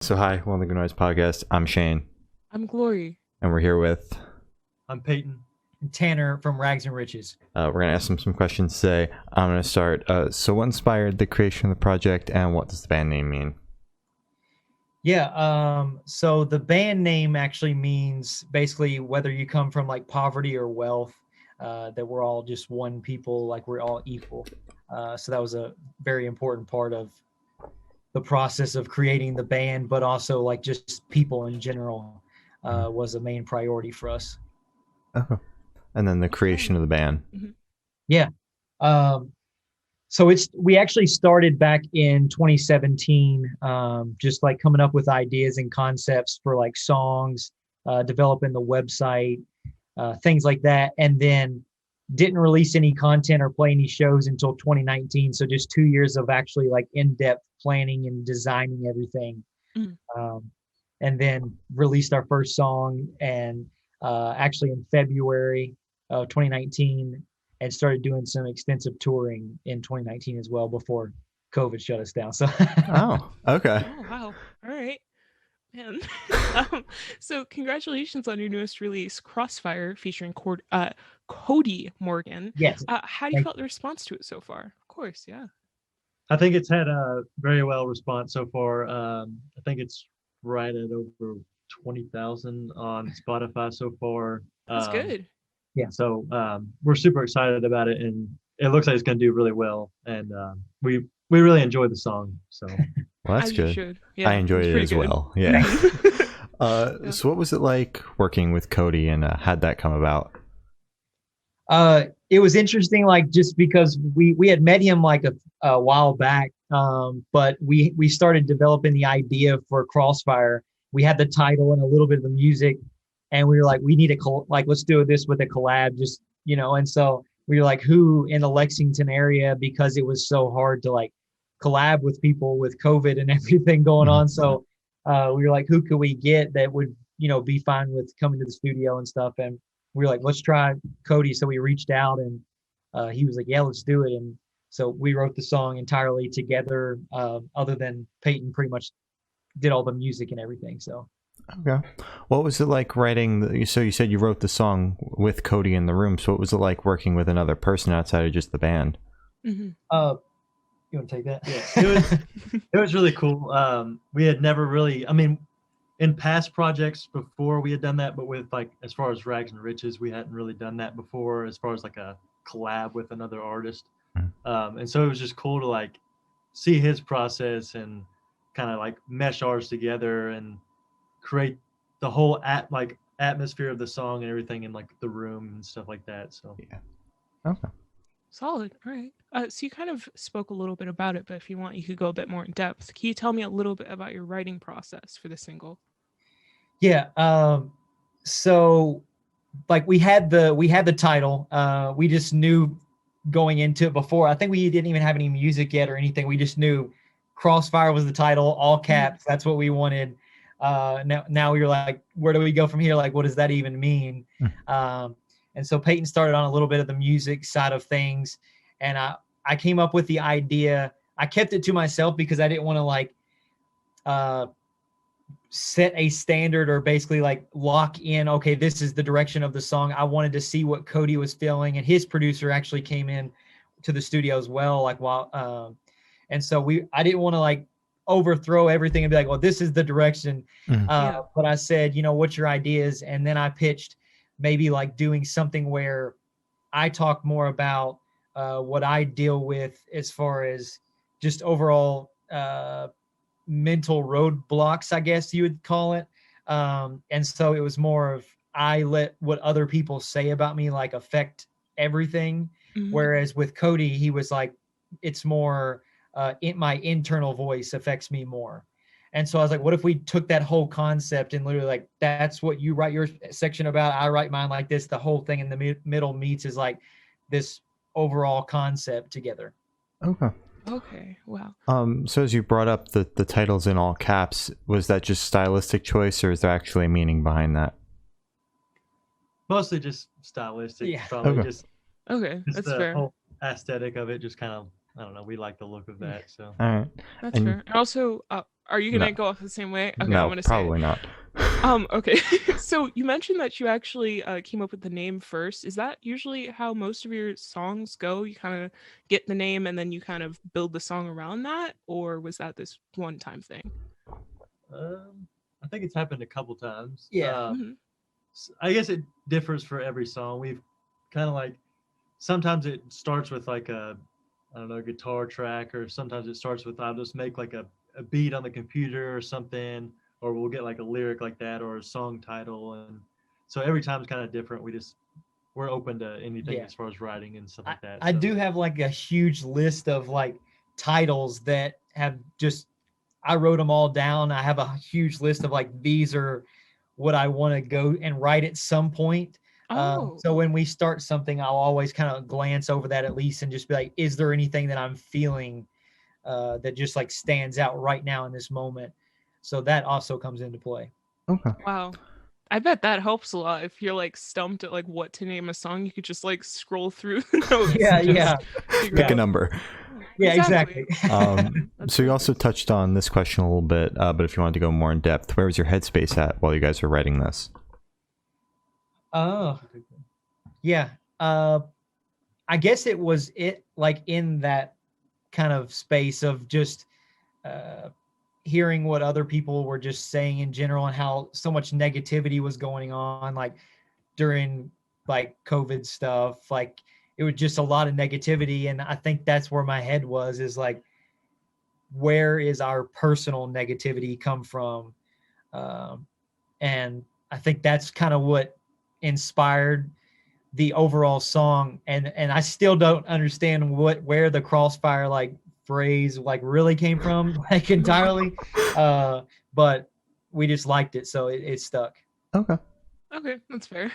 So hi, welcome to the Noise Podcast. I'm Shane, I'm Glory. and we're here with. I'm Peyton. And Tanner from Rags and Riches. We're gonna ask them some questions today. I'm gonna start. So, what inspired the creation of the project, and what does the band name mean? Yeah, so the band name actually means basically whether you come from like poverty or wealth, that we're all just one people, like we're all equal. So that was a very important part of the process of creating the band, but also like just people in general was a main priority for us. Okay. And then the creation of the band. Yeah. So we actually started back in 2017, just like coming up with ideas and concepts for like songs, developing the website, things like that. And then didn't release any content or play any shows until 2019. So just 2 years of actually like in-depth planning and designing everything. And then released our first song and actually in February of 2019, and started doing some extensive touring in 2019 as well before COVID shut us down. So Oh, okay. Oh, wow. All right. Man. So congratulations on your newest release, CROSSFIRE, featuring Cody Morgan. yes. How do you felt the response to it so far? Of course, yeah. I think it's had a very well response so far. I think it's right at over 20,000 on Spotify so far. That's good. Yeah. So we're super excited about it, and it looks like it's going to do really well. And we really enjoyed the song. So Well, that's As you good. should. Yeah, I enjoyed it's it pretty as good. well. Yeah. So, what was it like working with Cody, and how'd that come about? It was interesting, like just because we had met him like a while back, but we started developing the idea for Crossfire. We had the title and a little bit of the music, and we were like, we need let's do this with a collab, just and so we were like, who in the Lexington area, because it was so hard to like collab with people with COVID and everything going on. So we were like, who could we get that would be fine with coming to the studio and stuff, and we were like, let's try Cody. So we reached out, and he was like, yeah, let's do it. And so we wrote the song entirely together, other than Peyton pretty much did all the music and everything. So Okay. What was it like writing? So you said you wrote the song with Cody in the room. So what was it like working with another person outside of just the band? you want to take that? Yeah, it was really cool. We had never really, I mean, in past projects before we had done that, but with like as far as Rags and Riches, we hadn't really done that before as far as like a collab with another artist. And so it was just cool to like see his process and kind of like mesh ours together and create the whole atmosphere of the song and everything in like the room and stuff like that. So Yeah. Okay. Solid. All right. So you kind of spoke a little bit about it, but if you want, you could go a bit more in depth. Can you tell me a little bit about your writing process for the single? Yeah. So like we had the title. We just knew going into it before. I think we didn't even have any music yet or anything. We just knew Crossfire was the title, all caps. That's what we wanted. Now we were like, where do we go from here? Like, what does that even mean? And so Peyton started on a little bit of the music side of things, and I came up with the idea. I kept it to myself because I didn't want to like set a standard or basically like lock in, okay, this is the direction of the song. I wanted to see what Cody was feeling, and his producer actually came in to the studio as well, like and so I didn't want to like overthrow everything and be like, well, this is the direction. But I said, what's your ideas? And then I pitched maybe like doing something where I talk more about what I deal with as far as just overall mental roadblocks, I guess you would call it. And so it was more of I let what other people say about me like affect everything. Whereas with Cody, he was like, it's more my internal voice affects me more. And so I was like, what if we took that whole concept and literally like, that's what you write your section about, I write mine like this, the whole thing in the middle meets is like this overall concept together. Okay. Wow. So as you brought up the titles in all caps, was that just stylistic choice, or is there actually a meaning behind that? mostly just stylistic. Yeah. Probably Okay. just That's the fair. whole aesthetic of it. Just kind of, I don't know. We like the look of that. So All right. That's And- fair. And also, Are you gonna No. go off the same way? Okay, No, I'm gonna probably not. Okay. So you mentioned that you actually came up with the name first. Is that usually how most of your songs go? You kind of get the name and then you kind of build the song around that, or was that this one-time thing? I think it's happened a couple times. Yeah. Mhm. I guess it differs for every song. We've kind of like sometimes it starts with like a I don't know guitar track, or sometimes it starts with I'll just make like a beat on the computer or something, or we'll get like a lyric like that or a song title, and so every time it's kind of different. We're open to anything Yeah. as far as writing and stuff like that. I so. do have like a huge list of like titles that have just I wrote them all down. I have a huge list of like these are what I want to go and write at some point. Oh. So when we start something, I'll always kind of glance over that at least and just be like, is there anything that I'm feeling that just like stands out right now in this moment? So that also comes into play. Okay. Wow. I bet that helps a lot. If you're like stumped at like what to name a song, you could just like scroll through the notes. Yeah, and just yeah. figure Pick out- a number. Yeah, exactly. That's So you perfect. also touched on this question a little bit, but if you wanted to go more in depth, where was your headspace at while you guys were writing this? Oh, yeah. I guess it was like in that kind of space of just hearing what other people were just saying in general and how so much negativity was going on, like during like COVID stuff. Like it was just a lot of negativity. And I think that's where my head was, is like, where is our personal negativity come from? And I think that's kind of what inspired the overall song. And I still don't understand where the Crossfire like phrase like really came from, like entirely. But we just liked it, so it stuck. Okay. Okay, that's fair.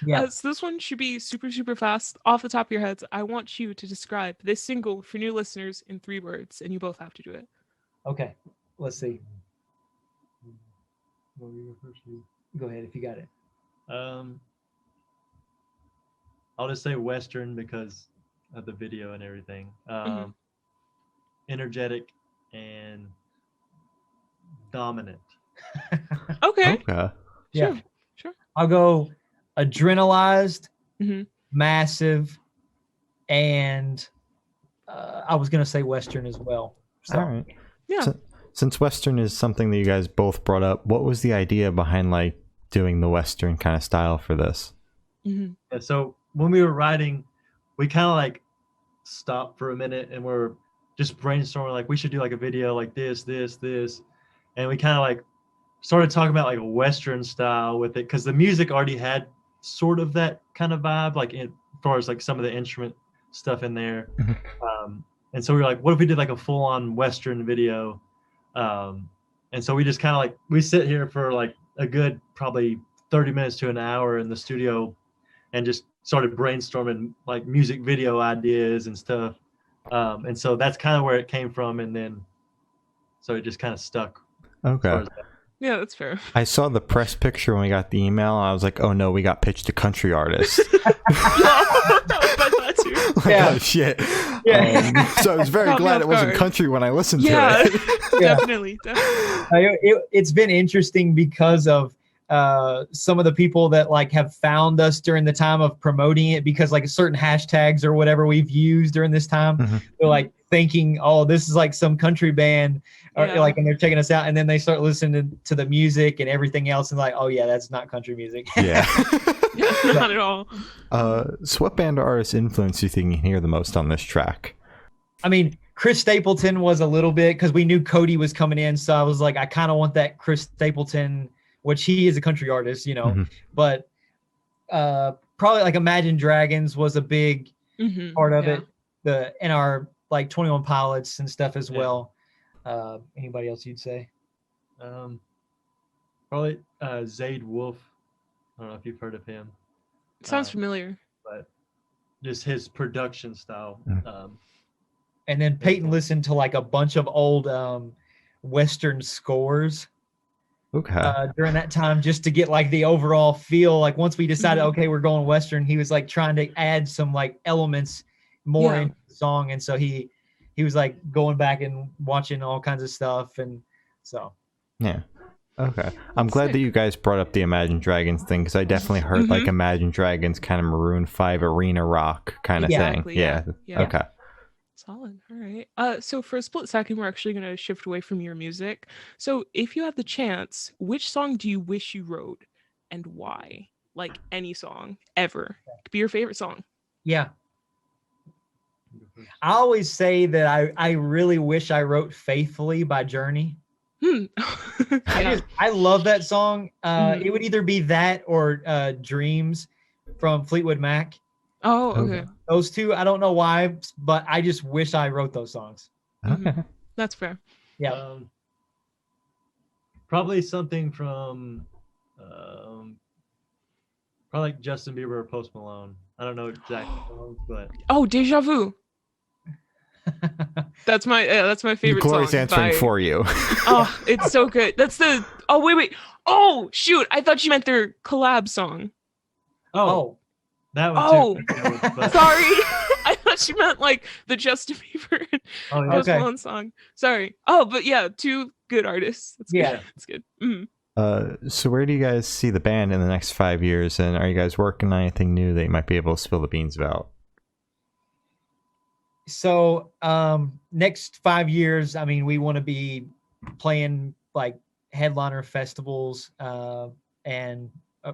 Yeah. So this one should be super, super fast. Off the top of your heads, I want you to describe this single for new listeners in 3 words, and you both have to do it. Okay. Let's see. What were your first two? Go ahead if you got it. I'll just say Western because of the video and everything. Mhm. Energetic and dominant. Okay. Okay. Yeah. Sure. I'll go adrenalized, Mhm. massive, and I was gonna say Western as well. So, All right. Yeah. So, since Western is something that you guys both brought up, what was the idea behind like doing the Western kind of style for this? Mhm. Yeah, so when we were writing, we kind of like stopped for a minute and we're just brainstorming like we should do like a video like this, and we kind of like started talking about like a Western style with it because the music already had sort of that kind of vibe, like as far as like some of the instrument stuff in there. And so we were like, what if we did like a full-on Western video? And so we just kind of like we sit here for like a good probably 30 minutes to an hour in the studio and just started brainstorming like music video ideas and stuff. And so that's kind of where it came from. And then, so it just kind of stuck. Okay. Yeah, that's fair. I saw the press picture when we got the email. And I was like, oh no, we got pitched to country artists. That too. Like, Yeah. oh shit. Yeah. So I was very Caught me glad off it wasn't guard. country when I listened Yeah, to it. Yeah. definitely. It's been interesting because of some of the people that like have found us during the time of promoting it, because like certain hashtags or whatever we've used during this time, Mhm. they're like thinking, oh, this is like some country band, or Yeah. like, and they're checking us out, and then they start listening to the music and everything else, and like, oh yeah, that's not country music. Yeah. Yeah, not at all. So what band or artist influence do you think you can hear the most on this track? I mean, Chris Stapleton was a little bit, because we knew Cody was coming in, so I was like, I kind of want that Chris Stapleton, which he is a country artist, you know, Mhm. but probably like Imagine Dragons was a big Mhm. part of Yeah. it, and our like 21 Pilots and stuff as Yeah. well. Anybody else you'd say? Probably Zayd Wolf. I don't know if you've heard of him, Sounds Um, familiar. but just his production style. And then Peyton listened to like a bunch of old Western scores Okay. during that time, just to get like the overall feel. Like once we decided, Mhm. okay, we're going Western, he was like trying to add some like elements more Yeah. into the song. And so he was like going back and watching all kinds of stuff. And So Yeah. Okay. I'm That's glad sick. that you guys brought up the Imagine Dragons thing, because I definitely heard like Imagine Dragons kind of Maroon 5 arena rock kind of thing. Exactly, yeah. Okay. Solid. All right. So for a split second, we're actually going to shift away from your music. So if you had the chance, which song do you wish you wrote and why? Like any song ever. It could be your favorite song. yeah, I always say that I really wish I wrote "Faithfully" by Journey. I love that song. It would either be that or "Dreams" from Fleetwood Mac. Oh, okay. Those two, I don't know why, but I just wish I wrote those songs. Okay. That's fair. Yeah. Probably something from probably like Justin Bieber or Post Malone. I don't know exactly, but Oh, Deja Vu. That's my favorite Glory's song. answering for you. Oh, it's so good. That's the. Oh wait. Oh shoot! I thought you meant their collab song. oh, that one Oh, too. But- sorry. I thought you meant like the Justin Bieber Oh, yeah. Post Okay. Malone song. Sorry. Oh, but yeah, two good artists. That's good. Yeah. That's good. Mhm. So where do you guys see the band in the next 5 years, and are you guys working on anything new that you might be able to spill the beans about? So next 5 years, I mean, we want to be playing like headliner festivals and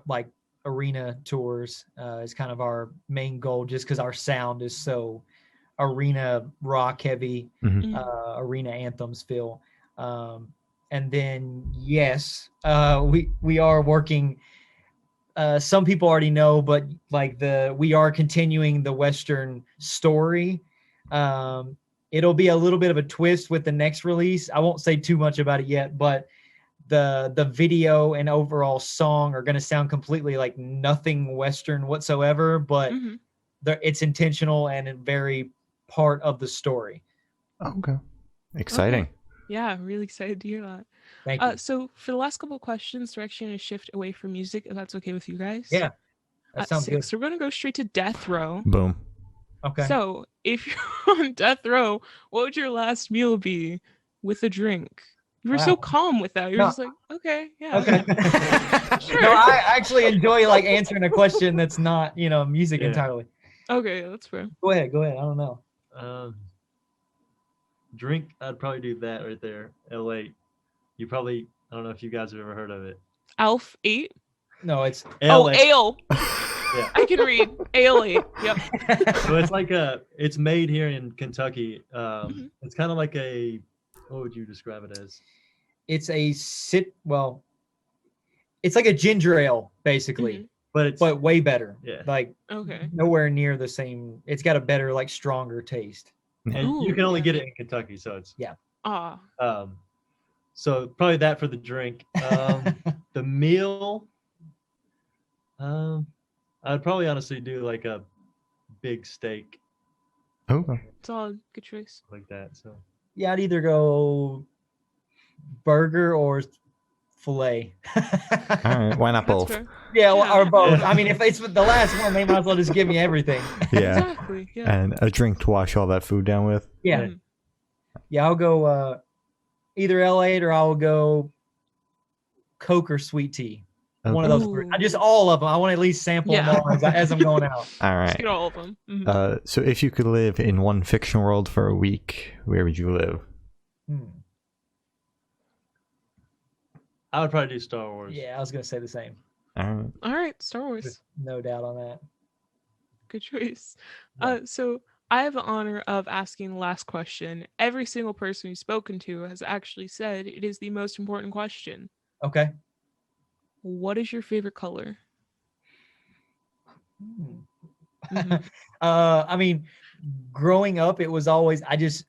like arena tours is kind of our main goal, just because our sound is so arena rock heavy. Arena anthems feel. And then yes, we are working. Some people already know, but like we are continuing the Western story. It'll be a little bit of a twist with the next release. I won't say too much about it yet, but the video and overall song are going to sound completely like nothing Western whatsoever, but it's intentional and very part of the story. Okay. Exciting. Okay. Yeah, I'm really excited to hear that. Thank you. So for the last couple of questions, we're actually going to shift away from music, if that's okay with you guys. Yeah, that sounds good. So we're going to go straight to Death Row. Boom. Okay. So if you're on death row, what would your last meal be with a drink? You were so calm with that. You're just like, okay, yeah. Okay. Sure. No, I actually enjoy like answering a question that's not, music entirely. Okay, that's fair. Go ahead. I don't know. Drink, I'd probably do that right there. L8. You probably, I don't know if you guys have ever heard of it. Alf 8? No, it's L8. Ale. Yeah. I can read. Ale 8. Yep. So it's like it's made here in Kentucky. It's kind of like what would you describe it as? It's it's like a ginger ale basically, but way better. Yeah. Like okay. Nowhere near the same. It's got a better, like stronger taste. And you can only get it in Kentucky, so it's so probably that for the drink. The meal, I'd probably honestly do like a big steak. Okay. Solid. Good choice. Like that. So yeah, I'd either go burger or filet. All right. Why not both? Yeah, or both. I mean, if it's the last one, they might as well just give me everything. Yeah. Exactly. Yeah. And a drink to wash all that food down with. Yeah. Yeah, I'll go either L8 or I'll go Coke or sweet tea. Okay. One of those three. Just all of them. I want to at least sample them all as I'm going out. All right. Just get all of them. So if you could live in one fictional world for a week, where would you live? I would probably do Star Wars. Yeah, I was going to say the same. All right. Star Wars. No doubt on that. Good choice. So I have the honor of asking the last question. Every single person we've spoken to has actually said it is the most important question. Okay. What is your favorite color? I mean, growing up, it was always, I just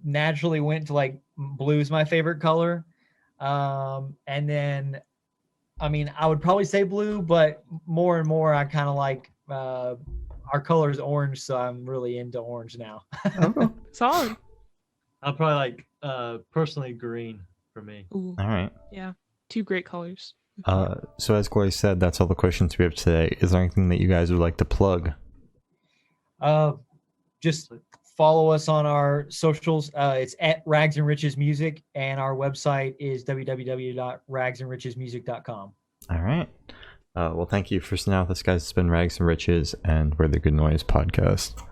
naturally went to like blue's my favorite color. And then, I mean, I would probably say blue, but more and more I kind of like, our color is orange, so I'm really into orange now. Solid. I'll probably like personally green for me. Ooh. All right. Yeah. Two great colors. So as Glory said, that's all the questions we have today. Is there anything that you guys would like to plug? Just follow us on our socials. It's at Rags and Riches Music, and our website is www.ragsandrichesmusic.com. All right. Well, thank you for now. This, guys, has been Rags and Riches, and we're the Good Noise Podcast.